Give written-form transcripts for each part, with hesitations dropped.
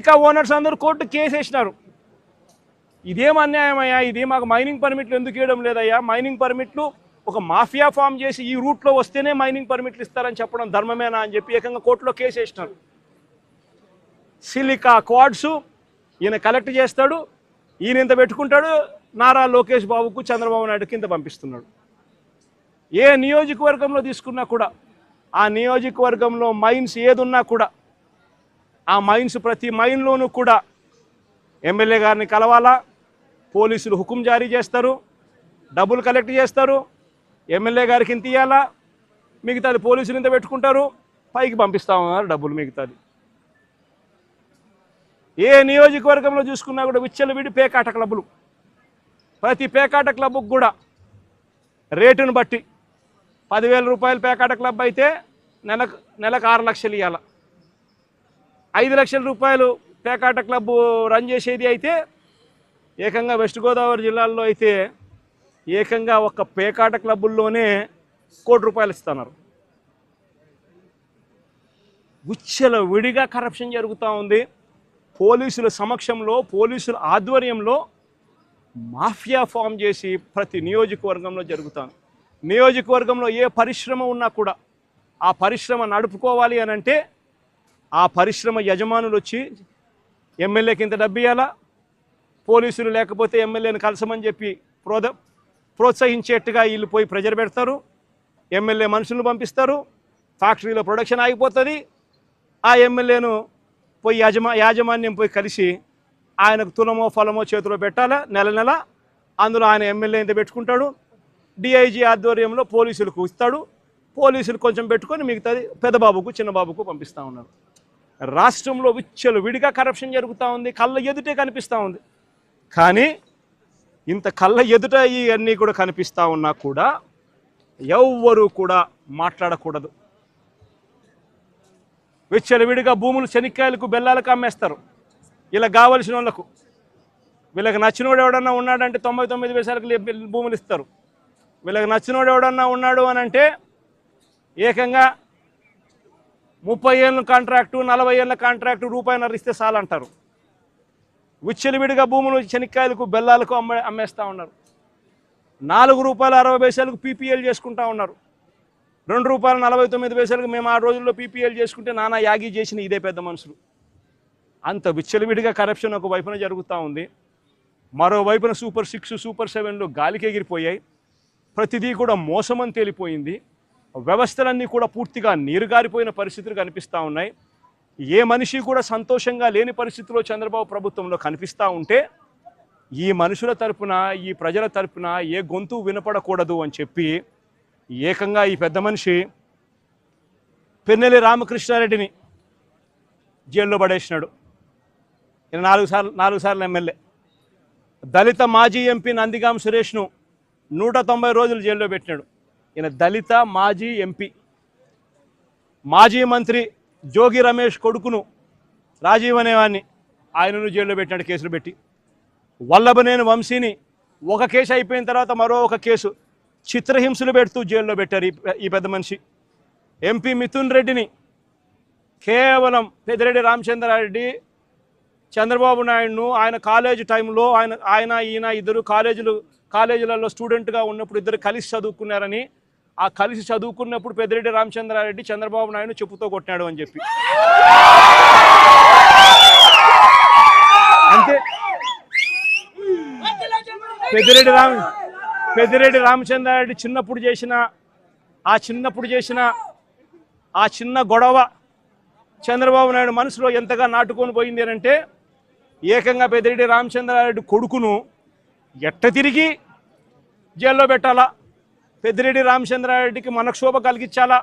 ఇంకా ఓనర్స్ అందరూ court case వేసినారు. ఇదేం అన్యాయమయ్యా, ఇది మాకు మైనింగ్ పర్మిట్లు ఎందుకు ఇవ్వడం లేదయ్యా, మైనింగ్ పర్మిట్లు ఒక మాఫియా ఫామ్ చేసి ఈ రూట్లో వస్తేనే మైనింగ్ పర్మిట్లు ఇస్తారని చెప్పడం ధర్మమేనా అని చెప్పి ఏకంగా కోర్టులో కేసు వేసినారు. సిలికా క్వాడ్స్ ఈయన కలెక్ట్ చేస్తాడు, ఈయన ఇంత పెట్టుకుంటాడు, నారా లోకేష్ బాబుకు చంద్రబాబు నాయుడు కింద పంపిస్తున్నాడు. ఏ నియోజకవర్గంలో తీసుకున్నా కూడా ఆ నియోజకవర్గంలో మైన్స్ ఏదున్నా కూడా ఆ మైన్స్ ప్రతి మైన్లోనూ కూడా ఎమ్మెల్యే గారిని కలవాలా, పోలీసులు హుకుం జారీ చేస్తారు, డబ్బులు కలెక్ట్ చేస్తారు, ఎమ్మెల్యే గారికి ఇంత ఇవ్వాలా, మిగతాది పోలీసులు ఇంత పెట్టుకుంటారు, పైకి పంపిస్తామన్నారు డబ్బులు మిగతాది. ఏ నియోజకవర్గంలో చూసుకున్నా కూడా విచ్చలవిడి పేకాట క్లబ్బులు, ప్రతి పేకాట క్లబ్కు కూడా రేటును బట్టి 10,000 రూపాయలు పేకాట క్లబ్ అయితే నెలకు 6 లక్షలు ఇవ్వాల, 5 లక్షల రూపాయలు పేకాట క్లబ్ రన్ చేసేది అయితే ఏకంగా వెస్ట్ గోదావరి జిల్లాల్లో అయితే ఏకంగా ఒక పేకాట క్లబ్బుల్లోనే ₹1 కోటి ఇస్తున్నారు. విచ్చల విడిగా కరప్షన్ జరుగుతూ ఉంది. పోలీసుల సమక్షంలో, పోలీసుల ఆధ్వర్యంలో మాఫియా ఫామ్ చేసి ప్రతి నియోజకవర్గంలో జరుగుతాను. నియోజకవర్గంలో ఏ పరిశ్రమ ఉన్నా కూడా ఆ పరిశ్రమ నడుపుకోవాలి అని అంటే ఆ పరిశ్రమ యజమానులు వచ్చి ఎమ్మెల్యేకి ఇంత డబ్బు ఇవ్వాలా, పోలీసులు లేకపోతే ఎమ్మెల్యేని కలసమని చెప్పి ప్రోత్సహించేట్టుగా వీళ్ళు పోయి ప్రెజర్ పెడతారు, ఎమ్మెల్యే మనుషులను పంపిస్తారు, ఫ్యాక్టరీలో ప్రొడక్షన్ ఆగిపోతుంది, ఆ ఎమ్మెల్యేను పోయి యాజమాన్యం పోయి కలిసి ఆయనకు తులమో ఫలమో చేతిలో పెట్టాలా నెల, అందులో ఆయన ఎమ్మెల్యే ఇంత పెట్టుకుంటాడు, డిఐజీ ఆధ్వర్యంలో పోలీసులకు ఇస్తాడు, పోలీసులు కొంచెం పెట్టుకొని మిగతాది పెద్దబాబుకు చిన్నబాబుకు పంపిస్తూ ఉన్నారు. రాష్ట్రంలో విచ్చలు విడిగా కరప్షన్ జరుగుతూ ఉంది, కళ్ళ ఎదుటే కనిపిస్తూ ఉంది. కానీ ఇంత కళ్ళ ఎదుట ఇవన్నీ కూడా కనిపిస్తూ ఉన్నా కూడా ఎవ్వరూ కూడా మాట్లాడకూడదు. విచ్చలు విడిగా భూములు శనిక్కాయలకు బెల్లాలకు అమ్మేస్తారు ఇలా కావలసిన వాళ్ళకు. వీళ్ళకి నచ్చినోడు ఎవడన్నా ఉన్నాడంటే 99 పైసలకు భూములు ఇస్తారు. వీళ్ళకి నచ్చినోడు ఎవడన్నా ఉన్నాడు అని అంటే ఏకంగా 30 ఏళ్ళ కాంట్రాక్టు, 40 ఏళ్ళ కాంట్రాక్టు, ₹1.5 ఇస్తే చాలంటారు. విచ్చలవిడిగా భూములు శనిక్కాయలకు బెల్లాలకు అమ్మేస్తూ ఉన్నారు. ₹4.60 పీపీఎల్ చేసుకుంటా ఉన్నారు. ₹2.49 మేము ఆ రోజుల్లో పీపీఎల్ చేసుకుంటే నానా యాగి చేసిన ఇదే పెద్ద మనుషులు. అంత విచ్చలవిడిగా కరప్షన్ ఒక వైపున జరుగుతూ ఉంది. మరోవైపున సూపర్ 6, సూపర్ 7లు గాలికి ఎగిరిపోయాయి. ప్రతిదీ కూడా మోసమని తేలిపోయింది. వ్యవస్థలన్నీ కూడా పూర్తిగా నీరుగారిపోయిన పరిస్థితులు కనిపిస్తూ ఉన్నాయి. ఏ మనిషి కూడా సంతోషంగా లేని పరిస్థితిలో చంద్రబాబు ప్రభుత్వంలో కనిపిస్తూ ఉంటే ఈ మనుషుల తరపున, ఈ ప్రజల తరపున ఏ గొంతు వినపడకూడదు అని చెప్పి ఏకంగా ఈ పెద్ద మనిషి పెన్నెల్లి రామకృష్ణారెడ్డిని జైల్లో పడేసినాడు. ఈయన 4 సార్లు ఎమ్మెల్యే. దళిత మాజీ ఎంపీ నందిగాం సురేష్ను 190 రోజులు జైల్లో పెట్టినాడు. ఈయన దళిత మాజీ ఎంపీ. మాజీ మంత్రి జోగి రమేష్ కొడుకును రాజీవ్ అనేవాడిని ఆయనను జైల్లో పెట్టినాడు కేసులు పెట్టి. వల్లభనేని వంశీని ఒక కేసు అయిపోయిన తర్వాత మరో ఒక కేసు చిత్రహింసలు పెడుతూ జైల్లో పెట్టారు ఈ పెద్ద మనిషి. ఎంపీ మిథున్ రెడ్డిని కేవలం పెద్దిరెడ్డి రామచంద్రారెడ్డి చంద్రబాబు నాయుడును ఆయన కాలేజీ టైంలో ఈయన ఇద్దరు కాలేజీలలో స్టూడెంట్గా ఉన్నప్పుడు ఇద్దరు కలిసి చదువుకున్నారని, ఆ కలిసి చదువుకున్నప్పుడు పెద్దిరెడ్డి రామచంద్రారెడ్డి చంద్రబాబు నాయుడు చెప్పుతో కొట్టినాడు అని చెప్పి. అంతే. పెద్దిరెడ్డి రామచంద్రారెడ్డి చిన్నప్పుడు చేసిన ఆ చిన్న గొడవ చంద్రబాబు నాయుడు మనసులో ఎంతగా నాటుకొని పోయింది అని అంటే ఏకంగా పెద్దిరెడ్డి రామచంద్రారెడ్డి కొడుకును ఎట్ట తిరిగి జైల్లో పెట్టాలా, పెద్దిరెడ్డి రామచంద్రారెడ్డికి మనక్షోభ కలిగించాలా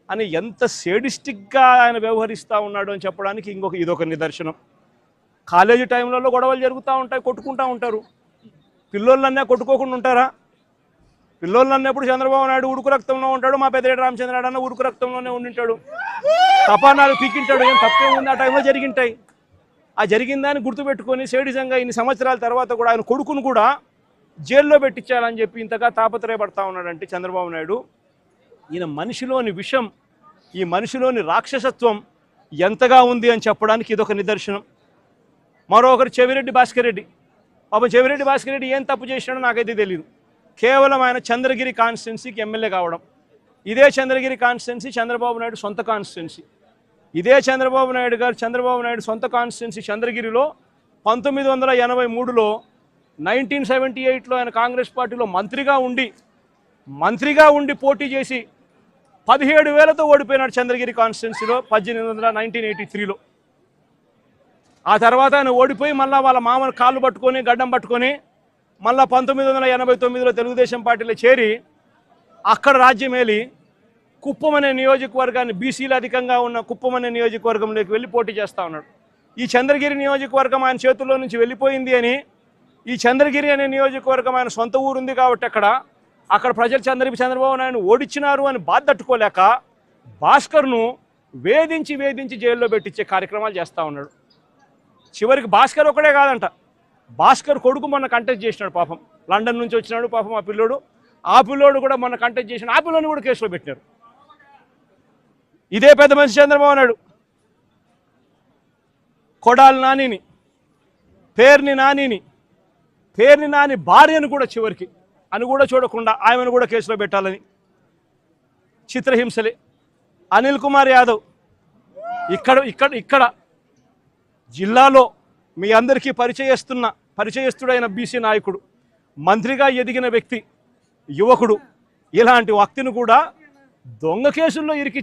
అని ఎంత సేడిస్టిక్గా ఆయన వ్యవహరిస్తూ ఉన్నాడు అని చెప్పడానికి ఇదొక నిదర్శనం. కాలేజీ టైంలలో గొడవలు జరుగుతూ ఉంటాయి, కొట్టుకుంటూ ఉంటారు. పిల్లోళ్ళన్నా కొట్టుకోకుండా ఉంటారా? పిల్లోళ్ళు అన్నప్పుడు చంద్రబాబు నాయుడు ఉడుకు రక్తంలో ఉంటాడు, మా పెద్దిరెడ్డి రామచంద్రారెడ్డి అన్న ఉడుకు రక్తంలోనే ఉండింటాడు. తపానాలు పీకింటాడు, ఏం తప్పేముంది ఆ టైంలో జరిగింటాయి. ఆ జరిగిందని గుర్తుపెట్టుకొని సేడిజంగా ఇన్ని సంవత్సరాల తర్వాత కూడా ఆయన కొడుకును కూడా జైల్లో పెట్టించాలని చెప్పి ఇంతగా తాపత్రయపడతా ఉన్నాడంటే చంద్రబాబు నాయుడు. ఈయన మనిషిలోని విషం, ఈ మనిషిలోని రాక్షసత్వం ఎంతగా ఉంది అని చెప్పడానికి ఇదొక నిదర్శనం. మరొకరు చెవిరెడ్డి భాస్కర్ రెడ్డి. పాపం చెవిరెడ్డి భాస్కర్ రెడ్డి ఏం తప్పు చేసినాడో నాకైతే తెలియదు. కేవలం ఆయన చంద్రగిరి కాన్స్టిట్యున్సీకి ఎమ్మెల్యే కావడం. ఇదే చంద్రగిరి కాన్స్టిట్యున్సీ చంద్రబాబు నాయుడు సొంత కాన్స్టిట్యున్సీ. ఇదే చంద్రబాబు నాయుడు సొంత కాన్స్టిట్యున్సీ చంద్రగిరిలో 1983లో 1978లో ఆయన కాంగ్రెస్ పార్టీలో మంత్రిగా ఉండి పోటీ చేసి 17,000తో ఓడిపోయినాడు చంద్రగిరి కాన్స్టిట్యున్సీలో 1983లో. ఆ తర్వాత ఆయన ఓడిపోయి మళ్ళీ వాళ్ళ మామను కాళ్ళు పట్టుకొని గడ్డం పట్టుకొని మళ్ళీ 1989లో తెలుగుదేశం పార్టీలో చేరి అక్కడ రాజ్యమేలి కుప్పం అనే నియోజకవర్గాన్ని, బీసీలు అధికంగా ఉన్న కుప్పం అనే నియోజకవర్గంలోకి వెళ్ళి పోటీ చేస్తూ ఉన్నాడు. ఈ చంద్రగిరి నియోజకవర్గం ఆయన చేతుల్లో నుంచి వెళ్ళిపోయింది అని, ఈ చంద్రగిరి అనే నియోజకవర్గం ఆయన సొంత ఊరుంది కాబట్టి అక్కడ ప్రజలు చంద్రబాబు నాయుడు ఓడించినారు అని బాధ తట్టుకోలేక భాస్కర్ను వేధించి జైల్లో పెట్టించే కార్యక్రమాలు చేస్తూ ఉన్నాడు. చివరికి భాస్కర్ ఒకడే కాదంట, భాస్కర్ కొడుకు మొన్న కంటెస్ట్ చేసినాడు. పాపం లండన్ నుంచి వచ్చినాడు పాపం ఆ పిల్లోడు కూడా మొన్న కంటెస్ట్ చేసినాడు. ఆ పిల్లోని కూడా కేసులో పెట్టినారు. ఇదే పెద్ద మనిషి చంద్రబాబు నాయుడు కొడాలి నానిని, పేర్ని నాని భార్యను కూడా చివరికి అని కూడా చూడకుండా ఆమెను కూడా కేసులో పెట్టాలని చిత్రహింసలే. అనిల్ కుమార్ యాదవ్ ఇక్కడ జిల్లాలో మీ అందరికీ పరిచయస్తుడైన బీసీ నాయకుడు, మంత్రిగా ఎదిగిన వ్యక్తి, యువకుడు, ఇలాంటి వ్యక్తిని కూడా దొంగ కేసుల్లో ఇరికి